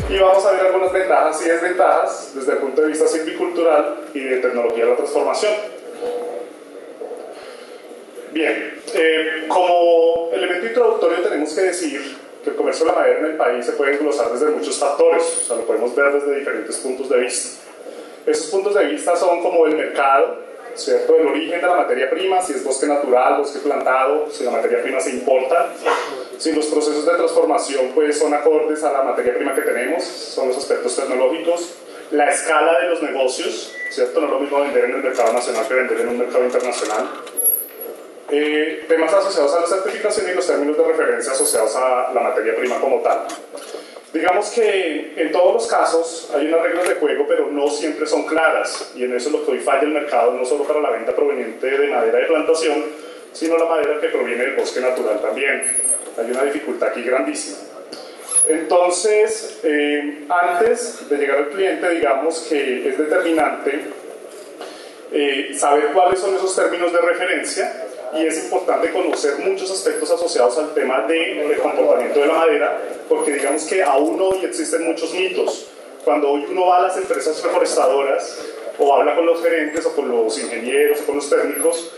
y vamos a ver algunas ventajas y desventajas desde el punto de vista silvicultural y de tecnología de la transformación. Bien, como elemento introductorio tenemos que decir que el comercio de la madera en el país se puede desglosar desde muchos factores, o sea, lo podemos ver desde diferentes puntos de vista. Esos puntos de vista son como el mercado, ¿cierto? El origen de la materia prima, si es bosque natural, bosque plantado, si la materia prima se importa, si los procesos de transformación pues son acordes a la materia prima que tenemos, son los aspectos tecnológicos, la escala de los negocios, ¿cierto? No es lo mismo vender en el mercado nacional que vender en un mercado internacional. Temas asociados a la certificación y los términos de referencia asociados a la materia prima como tal. Digamos que en todos los casos hay unas reglas de juego, pero no siempre son claras, y en eso es lo que hoy falla el mercado, no solo para la venta proveniente de madera de plantación, sino la madera que proviene del bosque natural también. Hay una dificultad aquí grandísima. Entonces, antes de llegar al cliente, digamos que es determinante saber cuáles son esos términos de referencia, y es importante conocer muchos aspectos asociados al tema del comportamiento de la madera, porque digamos que aún hoy existen muchos mitos. Cuando hoy uno va a las empresas reforestadoras o habla con los gerentes o con los ingenieros o con los técnicos,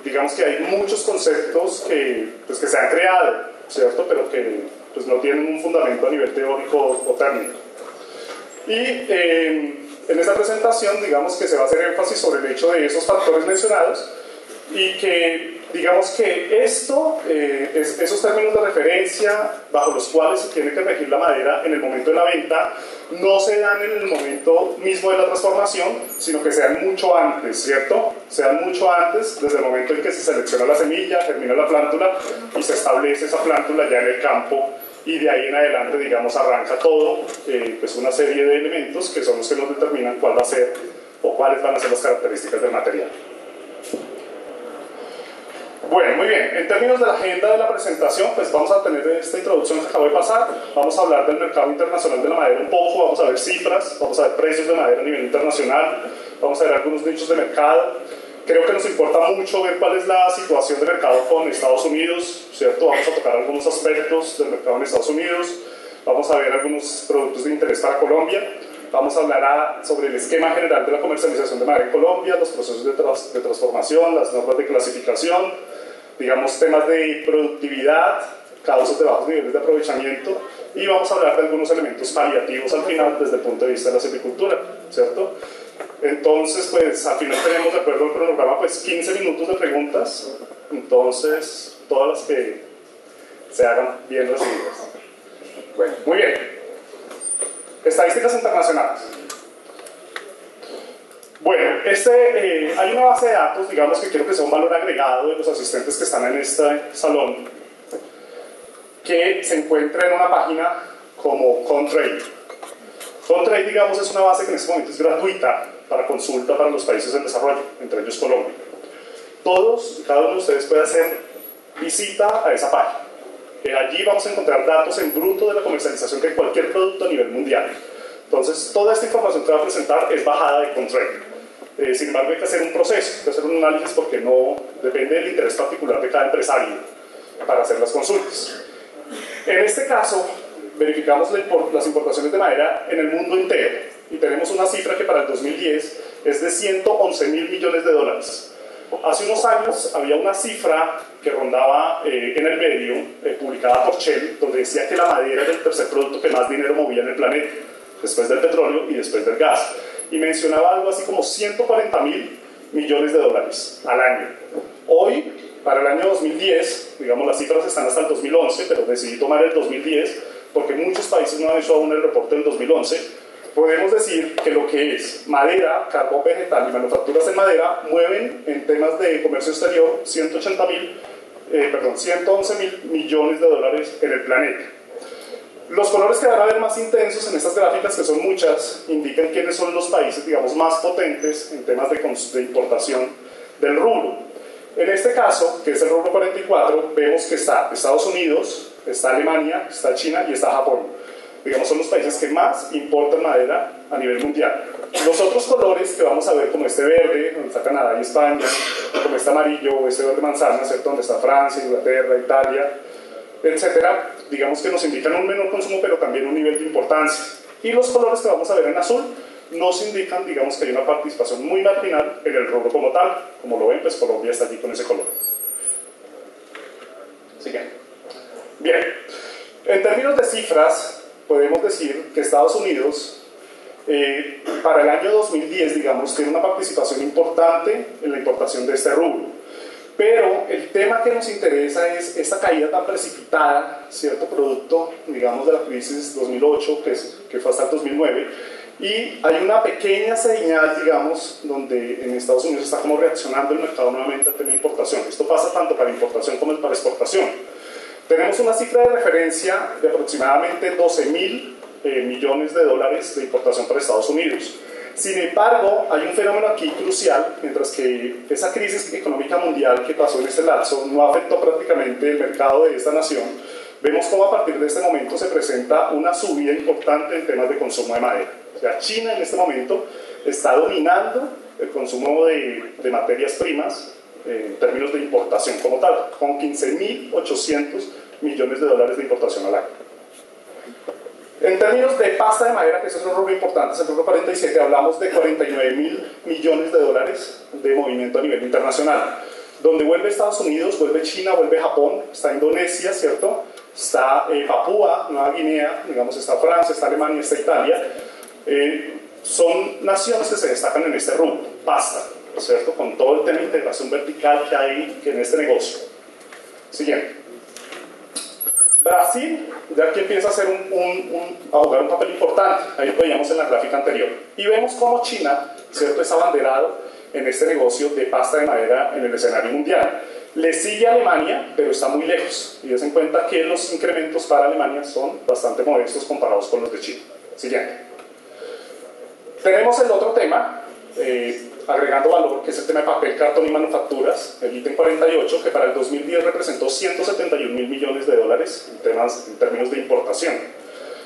digamos que hay muchos conceptos que se han creado, ¿cierto? Pero que pues, no tienen un fundamento a nivel teórico o técnico. Y en esta presentación digamos que se va a hacer énfasis sobre el hecho de esos factores mencionados, y que digamos que esos términos de referencia bajo los cuales se tiene que regir la madera en el momento de la venta no se dan en el momento mismo de la transformación, sino que se dan mucho antes, ¿cierto? Se dan mucho antes, desde el momento en que se selecciona la semilla, germina la plántula y se establece esa plántula ya en el campo, y de ahí en adelante, digamos, arranca todo, pues una serie de elementos que son los que nos determinan cuál va a ser o cuáles van a ser las características del material. Bueno, muy bien, en términos de la agenda de la presentación, pues vamos a tener esta introducción que acabo de pasar, vamos a hablar del mercado internacional de la madera un poco, vamos a ver cifras, vamos a ver precios de madera a nivel internacional, vamos a ver algunos nichos de mercado. Creo que nos importa mucho ver cuál es la situación de mercado con Estados Unidos, ¿cierto? Vamos a tocar algunos aspectos del mercado en Estados Unidos, vamos a ver algunos productos de interés para Colombia. Vamos a hablar sobre el esquema general de la comercialización de madera en Colombia, los procesos de transformación, las normas de clasificación, digamos temas de productividad, causas de bajos niveles de aprovechamiento, y vamos a hablar de algunos elementos paliativos al final desde el punto de vista de la silvicultura, ¿cierto? Entonces, pues al final tenemos, de acuerdo al cronograma, pues 15 minutos de preguntas, entonces todas las que se hagan bien recibidas. Bueno, muy bien. Estadísticas internacionales. Bueno, hay una base de datos, digamos que quiero que sea un valor agregado de los asistentes que están en este salón, que se encuentra en una página como Contrade. Contrade, digamos, es una base que en este momento es gratuita para consulta para los países en desarrollo, entre ellos Colombia. Todos y cada uno de ustedes puede hacer visita a esa página. Allí vamos a encontrar datos en bruto de la comercialización de cualquier producto a nivel mundial. Entonces, toda esta información que va a presentar es bajada de Contrade. Sin embargo, hay que hacer un proceso, hay que hacer un análisis porque no depende del interés particular de cada empresario para hacer las consultas. En este caso, verificamos las importaciones de madera en el mundo entero y tenemos una cifra que para el 2010 es de 111.000 millones de dólares. Hace unos años había una cifra que rondaba en el medio, publicada por Shell, donde decía que la madera era el tercer producto que más dinero movía en el planeta, después del petróleo y después del gas, y mencionaba algo así como 140.000 millones de dólares al año. Hoy, para el año 2010, digamos las cifras están hasta el 2011, pero decidí tomar el 2010 porque muchos países no han hecho aún el reporte del 2011. Podemos decir que lo que es madera, carbón vegetal y manufacturas en madera mueven en temas de comercio exterior 111.000 millones de dólares en el planeta. Los colores que van a ver más intensos en estas gráficas, que son muchas, indican quiénes son los países, digamos, más potentes en temas de importación del rubro. En este caso, que es el rubro 44, vemos que está Estados Unidos, está Alemania, está China y está Japón. Digamos, son los países que más importan madera a nivel mundial. Los otros colores que vamos a ver, como este verde, donde está Canadá y España, como este amarillo o este verde manzana, ¿cierto? Donde está Francia, Inglaterra, Italia, etcétera, digamos que nos indican un menor consumo, pero también un nivel de importancia. Y los colores que vamos a ver en azul nos indican, digamos, que hay una participación muy marginal en el rubro como tal. Como lo ven, pues Colombia está allí con ese color. Siguiente. Bien, en términos de cifras, podemos decir que Estados Unidos, para el año 2010, digamos, tiene una participación importante en la importación de este rubro. Pero el tema que nos interesa es esta caída tan precipitada, cierto, producto, digamos, de la crisis 2008, que fue hasta el 2009, y hay una pequeña señal, digamos, donde en Estados Unidos está como reaccionando el mercado nuevamente al tema de importación. Esto pasa tanto para importación como para exportación. Tenemos una cifra de referencia de aproximadamente 12.000 millones de dólares de importación para Estados Unidos. Sin embargo, hay un fenómeno aquí crucial, mientras que esa crisis económica mundial que pasó en este lapso no afectó prácticamente el mercado de esta nación, vemos cómo a partir de este momento se presenta una subida importante en temas de consumo de madera. O sea, China en este momento está dominando el consumo de materias primas en términos de importación como tal, con 15.800 millones de dólares de importación al año. En términos de pasta de madera, que es otro rubro importante, es el rubro 47, hablamos de 49.000 millones de dólares de movimiento a nivel internacional, donde vuelve Estados Unidos, vuelve China, vuelve Japón, está Indonesia, ¿cierto? Está Papúa, Nueva Guinea, digamos, está Francia, está Alemania, está Italia. Son naciones que se destacan en este rubro, pasta, ¿cierto? Con todo el tema de integración vertical que hay en este negocio. Siguiente. Brasil, ya aquí empieza a jugar un papel importante, ahí lo veíamos en la gráfica anterior. Y vemos cómo China, ¿cierto?, es abanderado en este negocio de pasta de madera en el escenario mundial. Le sigue Alemania, pero está muy lejos. Y des en cuenta que los incrementos para Alemania son bastante modestos comparados con los de China. Siguiente. Tenemos el otro tema, agregando valor, que es el tema de papel, cartón y manufacturas, el ítem 48, que para el 2010 representó 171.000 millones de dólares en términos de importación,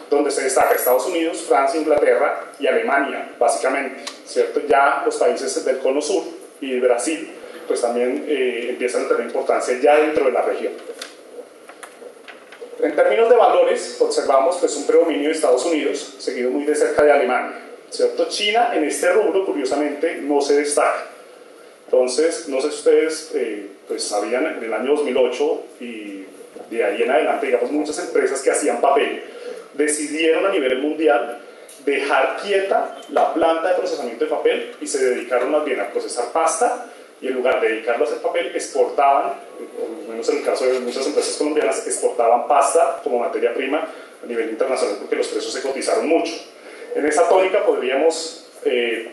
donde se destaca Estados Unidos, Francia, Inglaterra y Alemania, básicamente, ¿cierto? Ya los países del Cono Sur y Brasil, pues también empiezan a tener importancia ya dentro de la región. En términos de valores, observamos pues un predominio de Estados Unidos, seguido muy de cerca de Alemania, ¿cierto? China en este rubro, curiosamente, no se destaca. Entonces, no sé si ustedes pues sabían, en el año 2008 y de ahí en adelante, digamos, muchas empresas que hacían papel decidieron a nivel mundial dejar quieta la planta de procesamiento de papel y se dedicaron más bien a procesar pasta, y en lugar de dedicarlo a hacer papel, exportaban, por lo menos en el caso de muchas empresas colombianas, exportaban pasta como materia prima a nivel internacional porque los precios se cotizaron mucho. En esa tónica podríamos,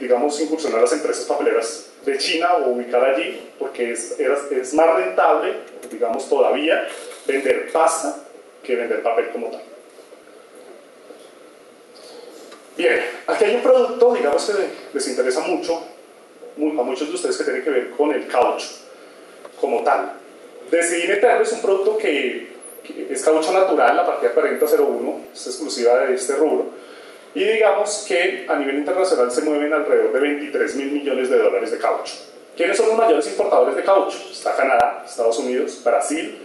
digamos, incursionar las empresas papeleras de China o ubicar allí, porque es más rentable, digamos, todavía vender pasta que vender papel como tal. Bien, aquí hay un producto, digamos, que les interesa mucho a muchos de ustedes, que tiene que ver con el caucho como tal. Decidí meterlo, es un producto que es caucho natural, la partida 4001, es exclusiva de este rubro. Y digamos que a nivel internacional se mueven alrededor de 23.000 millones de dólares de caucho. ¿Quiénes son los mayores importadores de caucho? Está Canadá, Estados Unidos, Brasil,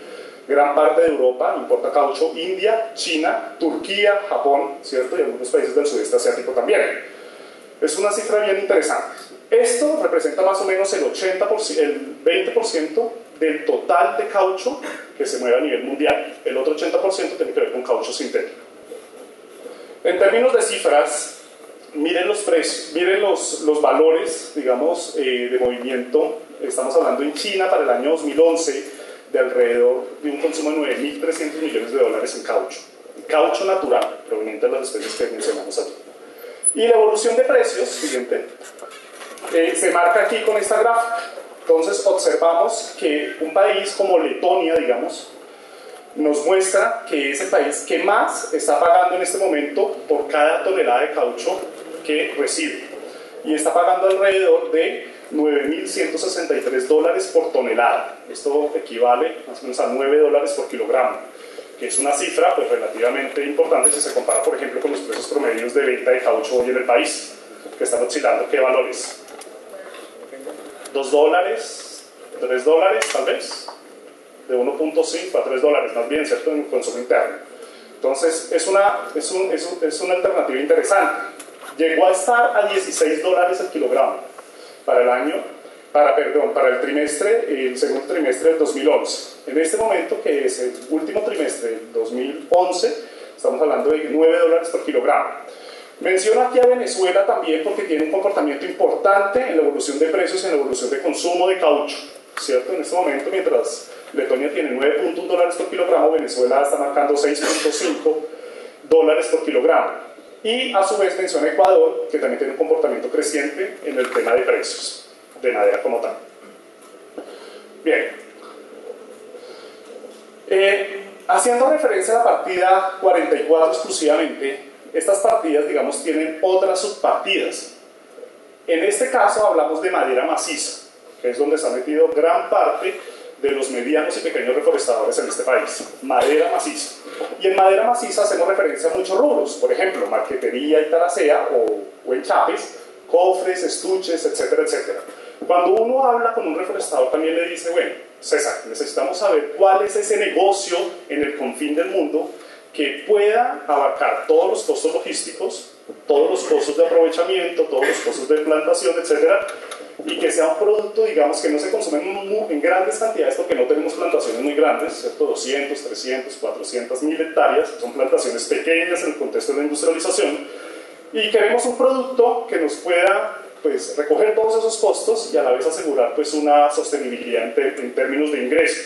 gran parte de Europa importa caucho, India, China, Turquía, Japón, ¿cierto? Y algunos países del sudeste asiático también. Es una cifra bien interesante. Esto representa más o menos el 20% del total de caucho que se mueve a nivel mundial. El otro 80% tiene que ver con caucho sintético. En términos de cifras, miren los precios, miren los valores, digamos, de movimiento. Estamos hablando en China para el año 2011 de alrededor de un consumo de 9.300 millones de dólares en caucho natural, proveniente de las especies que mencionamos aquí. Y la evolución de precios, siguiente, se marca aquí con esta gráfica. Entonces observamos que un país como Letonia, digamos, nos muestra que es el país que más está pagando en este momento por cada tonelada de caucho que recibe, y está pagando alrededor de 9.163 dólares por tonelada. Esto equivale más o menos a 9 dólares por kilogramo, que es una cifra pues relativamente importante si se compara, por ejemplo, con los precios promedios de venta de caucho hoy en el país, que están oscilando. ¿Qué valores? 2 dólares, 3 dólares tal vez, de 1.5 a 3 dólares más bien, ¿cierto?, en consumo interno. Entonces es una alternativa interesante. Llegó a estar a $16 el kilogramo para el año, para el trimestre, el segundo trimestre del 2011. En este momento, que es el último trimestre del 2011, estamos hablando de $9 por kilogramo. Menciono aquí a Venezuela también porque tiene un comportamiento importante en la evolución de precios y en la evolución de consumo de caucho, ¿cierto? En este momento, mientras Letonia tiene $9.1 por kilogramo, Venezuela está marcando $6.5 por kilogramo. Y a su vez menciona Ecuador, que también tiene un comportamiento creciente en el tema de precios de madera como tal. Bien. Haciendo referencia a la partida 44 exclusivamente, estas partidas, digamos, tienen otras subpartidas. En este caso hablamos de madera maciza, que es donde se ha metido gran parte de los medianos y pequeños reforestadores en este país. Madera maciza. Y en madera maciza hacemos referencia a muchos rubros, por ejemplo, marquetería y taracea o enchapes, cofres, estuches, etcétera, etcétera. Cuando uno habla con un reforestador también le dice, bueno, César, necesitamos saber cuál es ese negocio en el confín del mundo que pueda abarcar todos los costos logísticos, todos los costos de aprovechamiento, todos los costos de plantación, etcétera, y que sea un producto, digamos, que no se consume en grandes cantidades porque no tenemos plantaciones muy grandes, ¿cierto? 200, 300, 400 mil hectáreas, son plantaciones pequeñas en el contexto de la industrialización, y queremos un producto que nos pueda, pues, recoger todos esos costos y a la vez asegurar, pues, una sostenibilidad en términos de ingresos.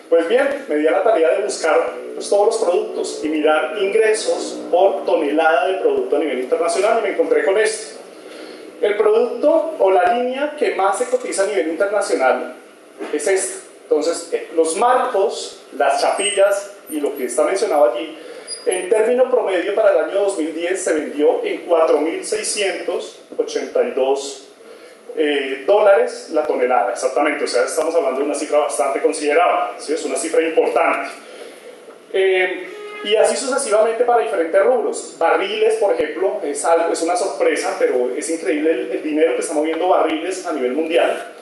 Pues bien, me di a la tarea de buscar, pues, todos los productos y mirar ingresos por tonelada de producto a nivel internacional y me encontré con esto. El producto o la línea que más se cotiza a nivel internacional es esta. Entonces, los marcos, las chapillas y lo que está mencionado allí, en término promedio para el año 2010 se vendió en $4.682 la tonelada, exactamente. O sea, estamos hablando de una cifra bastante considerable, ¿sí? Es una cifra importante. Y así sucesivamente para diferentes rubros. Barriles, por ejemplo, es una sorpresa, pero es increíble el dinero que está moviendo barriles a nivel mundial.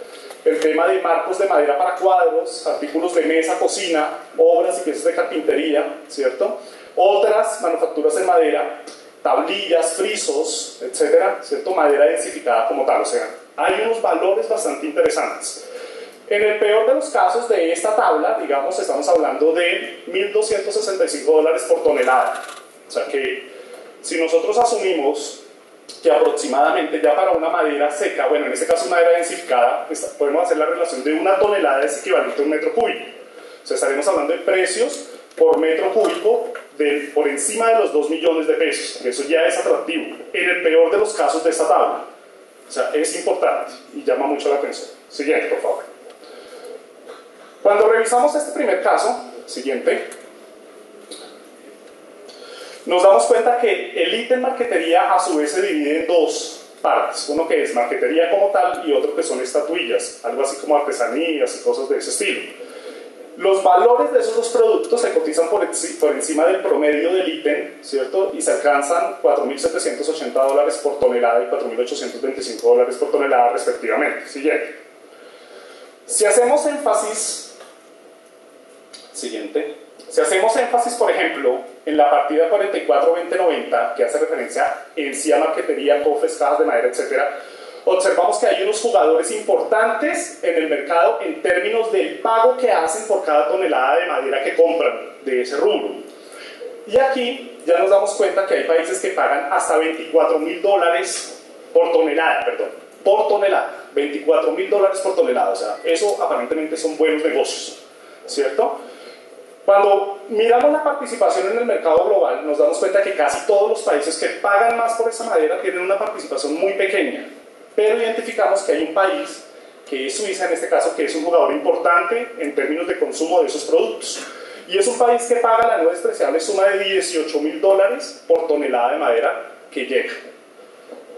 El tema de marcos de madera para cuadros, artículos de mesa, cocina, obras y piezas de carpintería, ¿cierto? Otras manufacturas en madera, tablillas, frisos, etcétera, ¿cierto? Madera densificada como tal. O sea, hay unos valores bastante interesantes. En el peor de los casos de esta tabla, digamos, estamos hablando de $1.265 por tonelada. O sea que si nosotros asumimos que aproximadamente ya para una madera seca, bueno, en este caso madera densificada, podemos hacer la relación de una tonelada es equivalente a un metro cúbico. O sea, estaremos hablando de precios por metro cúbico por encima de los 2 millones de pesos, que eso ya es atractivo, en el peor de los casos de esta tabla. O sea, es importante y llama mucho la atención. Siguiente, por favor. Cuando revisamos este primer caso, siguiente, nos damos cuenta que el ítem marquetería a su vez se divide en dos partes. Uno que es marquetería como tal y otro que son estatuillas, algo así como artesanías y cosas de ese estilo. Los valores de esos dos productos se cotizan por encima del promedio del ítem, ¿cierto? Y se alcanzan $4.780 por tonelada y $4.825 por tonelada respectivamente. Siguiente. Si hacemos énfasis, por ejemplo, en la partida 44-2090, que hace referencia en sí a marquetería, cofres, cajas de madera, etc., observamos que hay unos jugadores importantes en el mercado en términos del pago que hacen por cada tonelada de madera que compran de ese rubro. Y aquí ya nos damos cuenta que hay países que pagan hasta $24.000 por tonelada, $24.000 por tonelada, o sea, eso aparentemente son buenos negocios, ¿cierto? Cuando miramos la participación en el mercado global, nos damos cuenta que casi todos los países que pagan más por esa madera tienen una participación muy pequeña, pero identificamos que hay un país, que es Suiza en este caso, que es un jugador importante en términos de consumo de esos productos. Y es un país que paga la no despreciable suma de $18.000 por tonelada de madera que llega,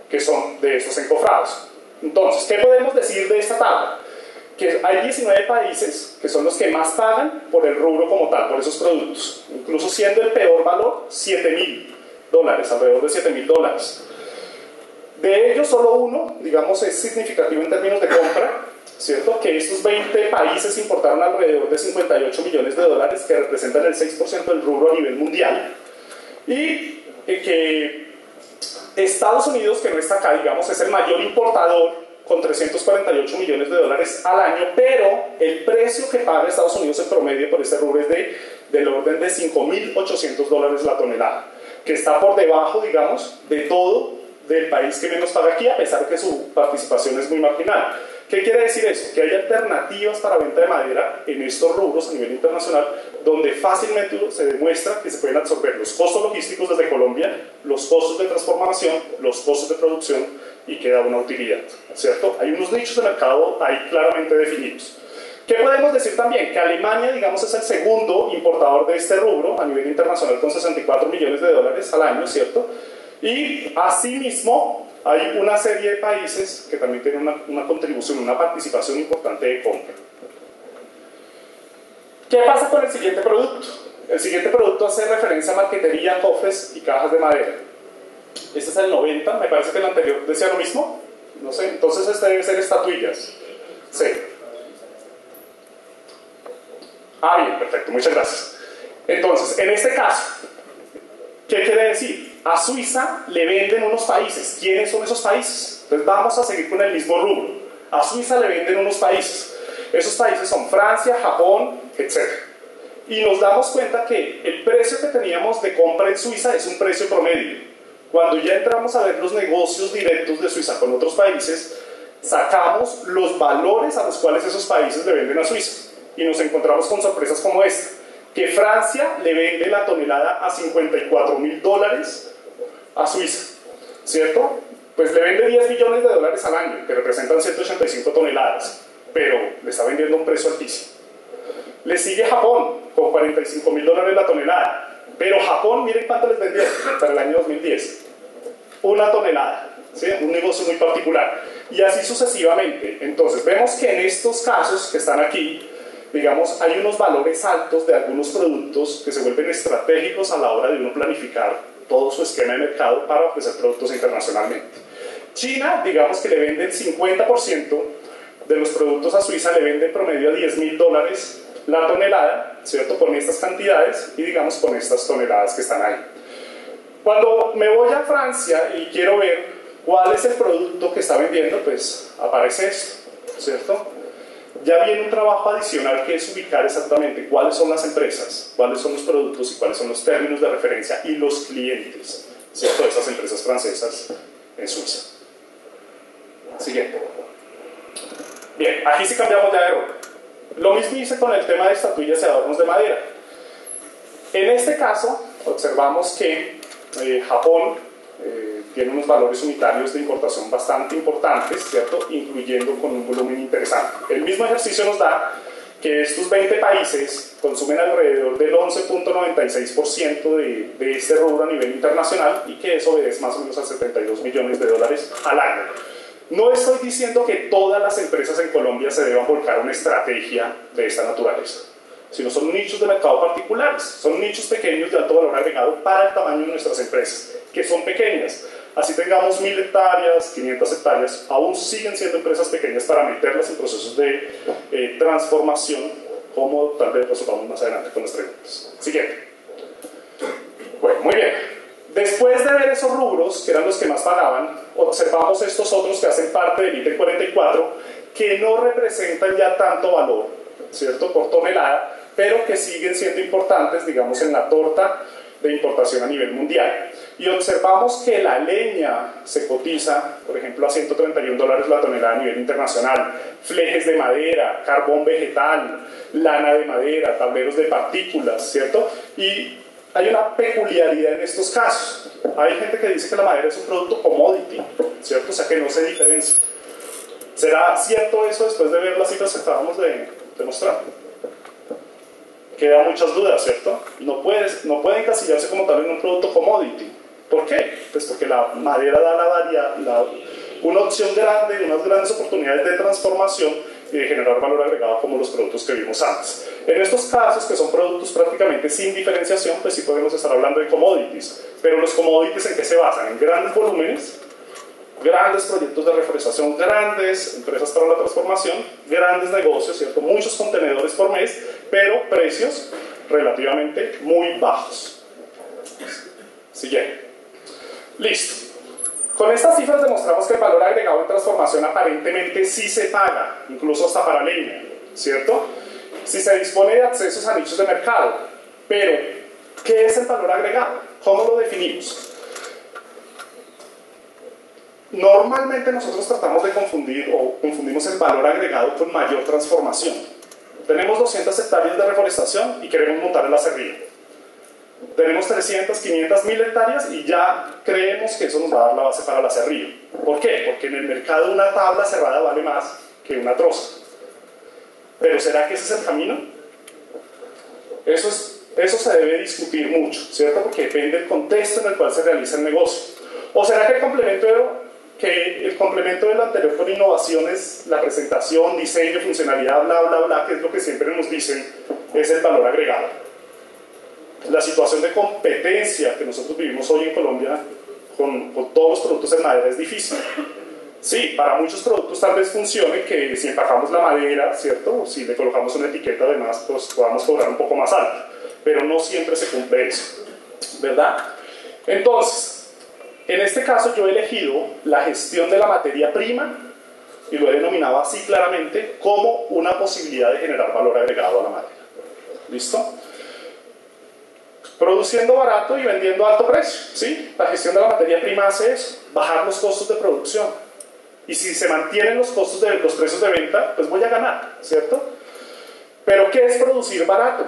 que son de esos encofrados. Entonces, ¿qué podemos decir de esta tabla? Que hay 19 países que son los que más pagan por el rubro como tal, por esos productos, incluso siendo el peor valor $7.000, alrededor de $7.000. De ellos solo uno, digamos, es significativo en términos de compra, ¿cierto? Que estos 20 países importaron alrededor de $58 millones, que representan el 6% del rubro a nivel mundial. Y que Estados Unidos, que no está acá, digamos, es el mayor importador con 348 millones de dólares al año, pero el precio que paga Estados Unidos en promedio por este rubro es del orden de 5.800 dólares la tonelada, que está por debajo, digamos, de todo del país que menos paga aquí, a pesar de que su participación es muy marginal. ¿Qué quiere decir eso? Que hay alternativas para venta de madera en estos rubros a nivel internacional, donde fácilmente se demuestra que se pueden absorber los costos logísticos desde Colombia, los costos de transformación, los costos de producción, y queda una utilidad, ¿cierto? Hay unos nichos de mercado ahí claramente definidos. ¿Qué podemos decir también? Que Alemania, digamos, es el segundo importador de este rubro a nivel internacional con 64 millones de dólares al año, ¿cierto? Y asimismo hay una serie de países que también tienen una contribución, una participación importante de compra. ¿Qué pasa con el siguiente producto? El siguiente producto hace referencia a marquetería, cofres y cajas de madera. Este es el 90, me parece que el anterior decía lo mismo, no sé, entonces este debe ser estatuillas. Sí. Bien, perfecto, muchas gracias. Entonces, en este caso, ¿qué quiere decir? A Suiza le venden unos países. ¿Quiénes son esos países? Entonces vamos a seguir con el mismo rubro. A Suiza le venden unos países. Esos países son Francia, Japón, etc. Y nos damos cuenta que el precio que teníamos de compra en Suiza es un precio promedio. Cuando ya entramos a ver los negocios directos de Suiza con otros países, sacamos los valores a los cuales esos países le venden a Suiza. Y nos encontramos con sorpresas como esta, que Francia le vende la tonelada a 54.000 dólares a Suiza, ¿cierto? Pues le vende 10 millones de dólares al año, que representan 185 toneladas, pero le está vendiendo a un precio altísimo. Le sigue Japón, con 45.000 dólares la tonelada, pero Japón, miren cuánto les vendió para el año 2010, una tonelada, ¿sí? Un negocio muy particular, y así sucesivamente. Entonces vemos que en estos casos que están aquí, digamos, hay unos valores altos de algunos productos que se vuelven estratégicos a la hora de uno planificar todo su esquema de mercado para ofrecer productos internacionalmente. China, digamos que le vende el 50% de los productos a Suiza, le vende en promedio a 10.000 dólares la tonelada, ¿cierto? Con estas cantidades y digamos con estas toneladas que están ahí. Cuando me voy a Francia y quiero ver cuál es el producto que está vendiendo, pues aparece esto, ¿cierto? Ya viene un trabajo adicional que es ubicar exactamente cuáles son las empresas, cuáles son los productos y cuáles son los términos de referencia y los clientes, ¿cierto? De esas empresas francesas en Suiza. Siguiente. Bien, aquí sí cambiamos de rol. Lo mismo hice con el tema de estatuillas y adornos de madera. En este caso, observamos que Japón tiene unos valores unitarios de importación bastante importantes, ¿cierto? Incluyendo con un volumen interesante. El mismo ejercicio nos da que estos 20 países consumen alrededor del 11.96% de este rubro a nivel internacional y que eso obedece más o menos a 72 millones de dólares al año. No estoy diciendo que todas las empresas en Colombia se deban volcar a una estrategia de esta naturaleza, sino son nichos de mercado particulares, son nichos pequeños de alto valor agregado para el tamaño de nuestras empresas, que son pequeñas. Así tengamos 1.000 hectáreas, 500 hectáreas, aún siguen siendo empresas pequeñas para meterlas en procesos de transformación, como tal vez resolvamos más adelante con las preguntas. Siguiente. Bueno, muy bien. Después de ver esos rubros, que eran los que más pagaban, observamos estos otros que hacen parte del ítem 44, que no representan ya tanto valor, ¿cierto?, por tonelada, pero que siguen siendo importantes, digamos, en la torta de importación a nivel mundial. Y observamos que la leña se cotiza, por ejemplo, a 131 dólares la tonelada a nivel internacional, flejes de madera, carbón vegetal, lana de madera, tableros de partículas, ¿cierto? Y hay una peculiaridad en estos casos. Hay gente que dice que la madera es un producto commodity, ¿cierto? O sea, que no se diferencia. ¿Será cierto eso después de ver las cifras que acabamos de mostrar? Queda muchas dudas, ¿cierto? No puede encasillarse como tal en un producto commodity. ¿Por qué? Pues porque la madera da una opción grande, unas grandes oportunidades de transformación y de generar valor agregado como los productos que vimos antes. En estos casos, que son productos prácticamente sin diferenciación, pues sí podemos estar hablando de commodities. Pero los commodities, ¿en qué se basan? En grandes volúmenes, grandes proyectos de reforestación, grandes empresas para la transformación, grandes negocios, ¿cierto? Muchos contenedores por mes, pero precios relativamente muy bajos. Siguiente. Listo. Con estas cifras demostramos que el valor agregado en transformación aparentemente sí se paga, incluso hasta para leña, ¿cierto? Si se dispone de accesos a nichos de mercado. Pero, ¿qué es el valor agregado? ¿Cómo lo definimos? Normalmente nosotros tratamos de confundir o confundimos el valor agregado con mayor transformación. Tenemos 200 hectáreas de reforestación y queremos montar el aserrío. Tenemos 300, 500, 1000 hectáreas y ya creemos que eso nos va a dar la base para el aserrío. ¿Por qué? Porque en el mercado una tabla cerrada vale más que una troza. ¿Pero será que ese es el camino? Eso se debe discutir mucho, ¿cierto? Porque depende del contexto en el cual se realiza el negocio. ¿O será que el complemento de lo anterior con innovaciones, la presentación, diseño, funcionalidad, bla, bla, bla, que es lo que siempre nos dicen, es el valor agregado? La situación de competencia que nosotros vivimos hoy en Colombia con todos los productos en madera es difícil. Sí, para muchos productos tal vez funcione que si empacamos la madera, ¿cierto? O si le colocamos una etiqueta además, pues podamos cobrar un poco más alto. Pero no siempre se cumple eso, ¿verdad? Entonces, en este caso yo he elegido la gestión de la materia prima y lo he denominado así claramente como una posibilidad de generar valor agregado a la madera. ¿Listo? Produciendo barato y vendiendo a alto precio, ¿sí? La gestión de la materia prima hace eso, bajar los costos de producción. Y si se mantienen los costos de los precios de venta, pues voy a ganar, ¿cierto? Pero ¿qué es producir barato?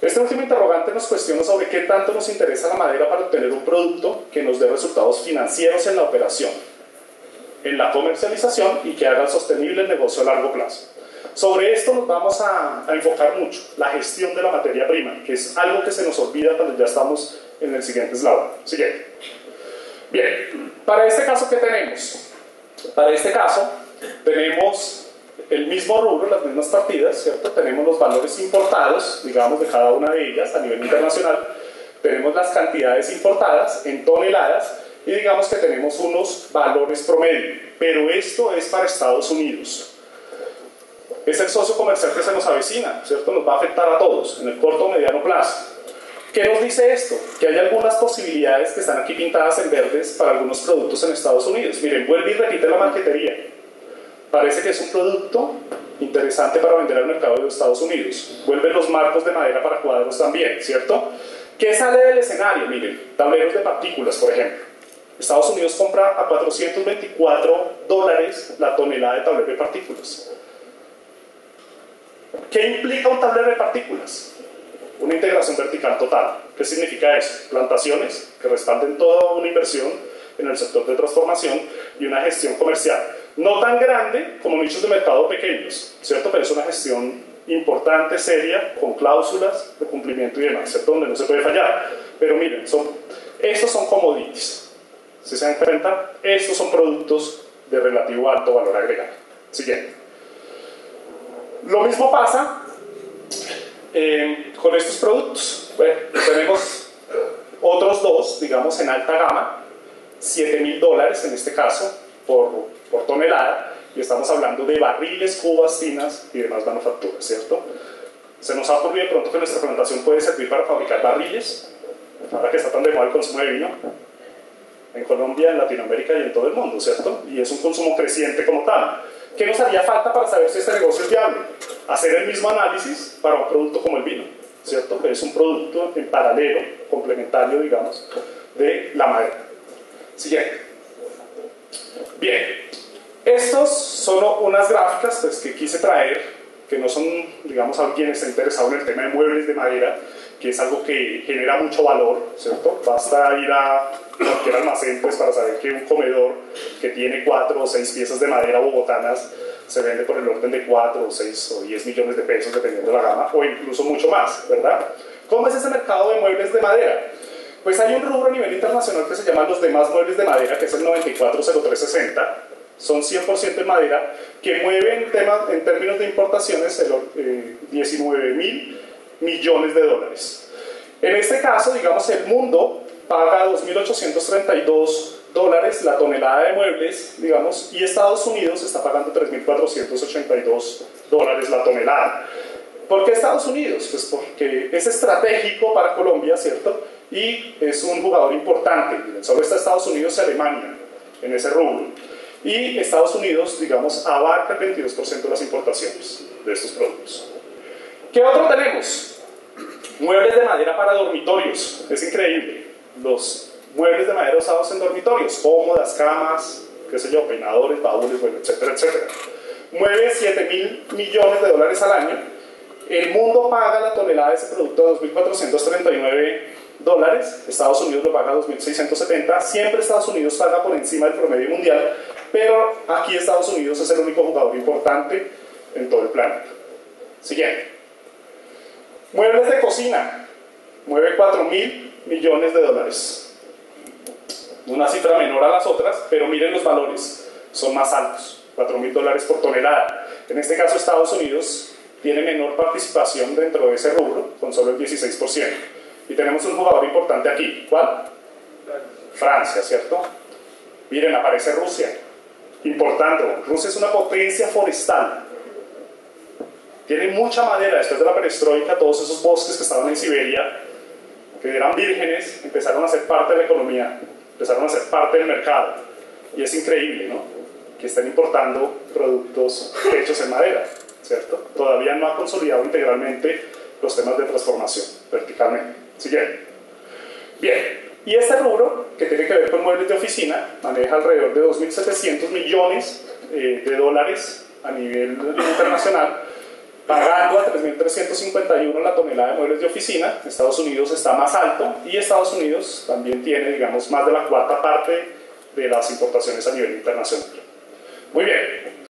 Este último interrogante nos cuestiona sobre qué tanto nos interesa la madera para obtener un producto que nos dé resultados financieros en la operación, en la comercialización y que haga sostenible el negocio a largo plazo. Sobre esto nos vamos a enfocar mucho, la gestión de la materia prima, que es algo que se nos olvida cuando ya estamos en el siguiente eslabón. Siguiente. Bien, para este caso, ¿qué tenemos? Para este caso, tenemos el mismo rubro, las mismas partidas, ¿cierto? Tenemos los valores importados, digamos, de cada una de ellas a nivel internacional. Tenemos las cantidades importadas en toneladas y digamos que tenemos unos valores promedio. Pero esto es para Estados Unidos. Es el socio comercial que se nos avecina, ¿cierto? Nos va a afectar a todos en el corto o mediano plazo. ¿Qué nos dice esto? Que hay algunas posibilidades que están aquí pintadas en verdes para algunos productos en Estados Unidos. Miren, vuelve y repite la marquetería. Parece que es un producto interesante para vender al mercado de los Estados Unidos. Vuelven los marcos de madera para cuadros también, ¿cierto? ¿Qué sale del escenario? Miren, tableros de partículas, por ejemplo. Estados Unidos compra a $424 la tonelada de tablero de partículas. ¿Qué implica un tablero de partículas? Una integración vertical total. ¿Qué significa eso? Plantaciones que respalden toda una inversión en el sector de transformación y una gestión comercial. No tan grande como nichos de mercado pequeños, ¿cierto? Pero es una gestión importante, seria, con cláusulas de cumplimiento y demás, ¿cierto? Donde no se puede fallar. Pero miren, estos son commodities. Si se dan cuenta, estos son productos de relativo alto valor agregado. Siguiente. Lo mismo pasa con estos productos. Bueno, tenemos otros dos, digamos, en alta gama, $7,000 en este caso, por tonelada, y estamos hablando de barriles, cubas, tinas y demás manufacturas, ¿cierto? Se nos ha ocurrido de pronto que nuestra plantación puede servir para fabricar barriles, ahora que está tan de moda el consumo de vino, en Colombia, en Latinoamérica y en todo el mundo, ¿cierto? Y es un consumo creciente como tal. ¿Qué nos haría falta para saber si este negocio es viable? Hacer el mismo análisis para un producto como el vino, ¿cierto? Que es un producto en paralelo, complementario, digamos, de la madera. Siguiente. Bien, estos son unas gráficas pues, que quise traer, que no son, digamos, alguien está interesado en el tema de muebles de madera, que es algo que genera mucho valor, ¿cierto? Basta ir a cualquier almacén pues, para saber que un comedor que tiene 4 o 6 piezas de madera bogotanas se vende por el orden de 4 o 6 o 10 millones de pesos dependiendo de la gama, o incluso mucho más, ¿verdad? ¿Cómo es ese mercado de muebles de madera? Pues hay un rubro a nivel internacional que se llama los demás muebles de madera, que es el 940360, son 100% en madera, que mueve en términos de importaciones 19.000 millones de dólares. En este caso, digamos, el mundo paga $2.832 la tonelada de muebles, digamos, y Estados Unidos está pagando $3.482 la tonelada. ¿Por qué Estados Unidos? Pues porque es estratégico para Colombia, ¿cierto? y es un jugador importante. Miren, solo está Estados Unidos y Alemania en ese rubro. Y Estados Unidos, digamos, abarca el 22% de las importaciones de estos productos. ¿Qué otro tenemos? Muebles de madera para dormitorios. Es increíble. Los muebles de madera usados en dormitorios, cómodas, camas, qué sé yo, peinadores, baúles, bueno, etcétera, etcétera. Mueve $7.000 millones al año. El mundo paga la tonelada de ese producto a $2.439. Estados Unidos lo paga a $2.670. Siempre Estados Unidos paga por encima del promedio mundial, pero aquí Estados Unidos es el único jugador importante en todo el planeta. Siguiente. Muebles de cocina. Mueve $4.000 millones. Una cifra menor a las otras, pero miren los valores, son más altos, $4.000 por tonelada. En este caso Estados Unidos tiene menor participación dentro de ese rubro, con solo el 16%. Y tenemos un jugador importante aquí. ¿Cuál? Francia, ¿cierto? Miren, aparece Rusia, importando. Rusia es una potencia forestal. Tiene mucha madera. Después de la perestroika, todos esos bosques que estaban en Siberia, que eran vírgenes, empezaron a ser parte de la economía, empezaron a ser parte del mercado. Y es increíble, ¿no?, que estén importando productos hechos en madera, ¿cierto? Todavía no ha consolidado integralmente los temas de transformación verticalmente. Siguiente. Bien, y este rubro, que tiene que ver con muebles de oficina, maneja alrededor de $2.700 millones a nivel internacional, pagando a $3.351 la tonelada de muebles de oficina. Estados Unidos está más alto y Estados Unidos también tiene, digamos, más de la cuarta parte de las importaciones a nivel internacional. Muy bien.